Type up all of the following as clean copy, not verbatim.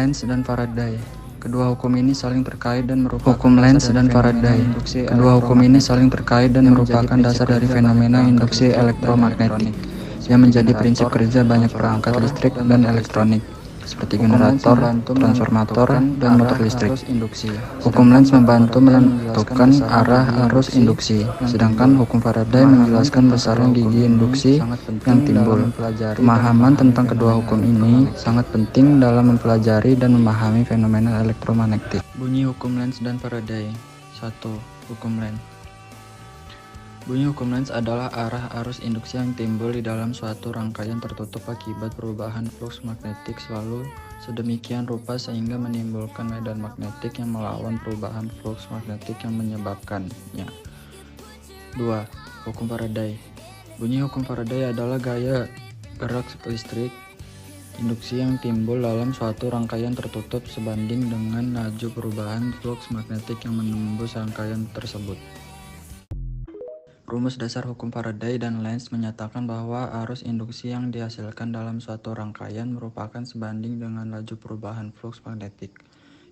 Lenz dan Faraday. Kedua hukum ini saling terkait dan merupakan dasar dari fenomena induksi elektromagnetik yang menjadi prinsip kerja banyak perangkat listrik dan elektronik seperti generator, transformator, dan motor listrik. Hukum Lenz membantu menentukan arah arus induksi, sedangkan hukum Faraday menjelaskan besaran gigi induksi yang timbul. Pemahaman tentang kedua hukum ini sangat penting dalam mempelajari dan memahami fenomena elektromagnetik. Bunyi hukum Lenz dan Faraday. 1. Hukum Lenz. Bunyi hukum Lenz adalah arah arus induksi yang timbul di dalam suatu rangkaian tertutup akibat perubahan flux magnetik selalu sedemikian rupa sehingga menimbulkan medan magnetik yang melawan perubahan flux magnetik yang menyebabkannya. 2. Hukum Faraday. Bunyi hukum Faraday adalah gaya gerak listrik induksi yang timbul dalam suatu rangkaian tertutup sebanding dengan laju perubahan flux magnetik yang menembus rangkaian tersebut. Rumus dasar hukum Faraday dan Lenz menyatakan bahwa arus induksi yang dihasilkan dalam suatu rangkaian merupakan sebanding dengan laju perubahan flux magnetik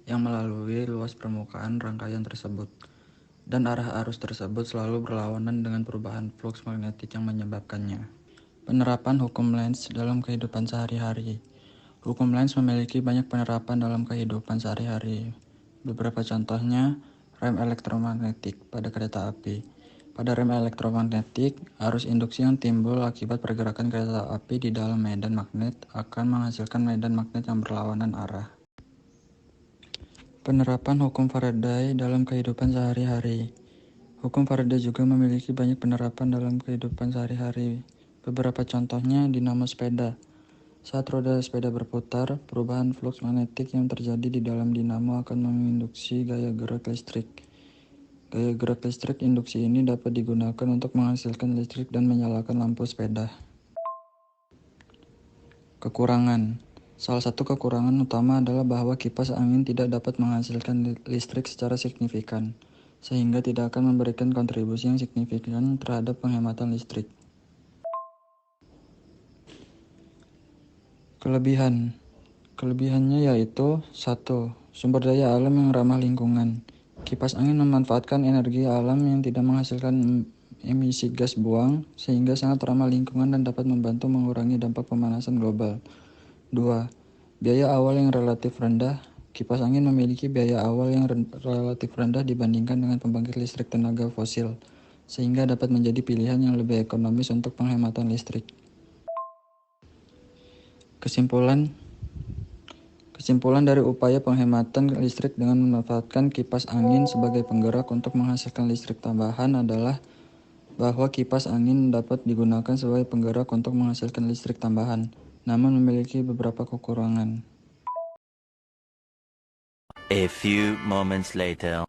yang melalui luas permukaan rangkaian tersebut, dan arah arus tersebut selalu berlawanan dengan perubahan flux magnetik yang menyebabkannya. Penerapan hukum Lenz dalam kehidupan sehari-hari. Hukum Lenz memiliki banyak penerapan dalam kehidupan sehari-hari. Beberapa contohnya, rem elektromagnetik pada kereta api. Pada rem elektromagnetik, arus induksi yang timbul akibat pergerakan kereta api di dalam medan magnet akan menghasilkan medan magnet yang berlawanan arah. Penerapan hukum Faraday dalam kehidupan sehari-hari. Hukum Faraday juga memiliki banyak penerapan dalam kehidupan sehari-hari. Beberapa contohnya, dinamo sepeda. Saat roda sepeda berputar, perubahan flux magnetik yang terjadi di dalam dinamo akan menginduksi gaya gerak listrik. Gaya gerak listrik induksi ini dapat digunakan untuk menghasilkan listrik dan menyalakan lampu sepeda. Kekurangan. Salah satu kekurangan utama adalah bahwa kipas angin tidak dapat menghasilkan listrik secara signifikan, sehingga tidak akan memberikan kontribusi yang signifikan terhadap penghematan listrik. Kelebihan. Kelebihannya yaitu 1. Sumber daya alam yang ramah lingkungan. Kipas angin memanfaatkan energi alam yang tidak menghasilkan emisi gas buang, sehingga sangat ramah lingkungan dan dapat membantu mengurangi dampak pemanasan global. 2. Biaya awal yang relatif rendah. Kipas angin memiliki biaya awal yang relatif rendah dibandingkan dengan pembangkit listrik tenaga fosil, sehingga dapat menjadi pilihan yang lebih ekonomis untuk penghematan listrik. Kesimpulan dari upaya penghematan listrik dengan memanfaatkan kipas angin sebagai penggerak untuk menghasilkan listrik tambahan adalah bahwa kipas angin dapat digunakan sebagai penggerak untuk menghasilkan listrik tambahan, namun memiliki beberapa kekurangan. A few moments later.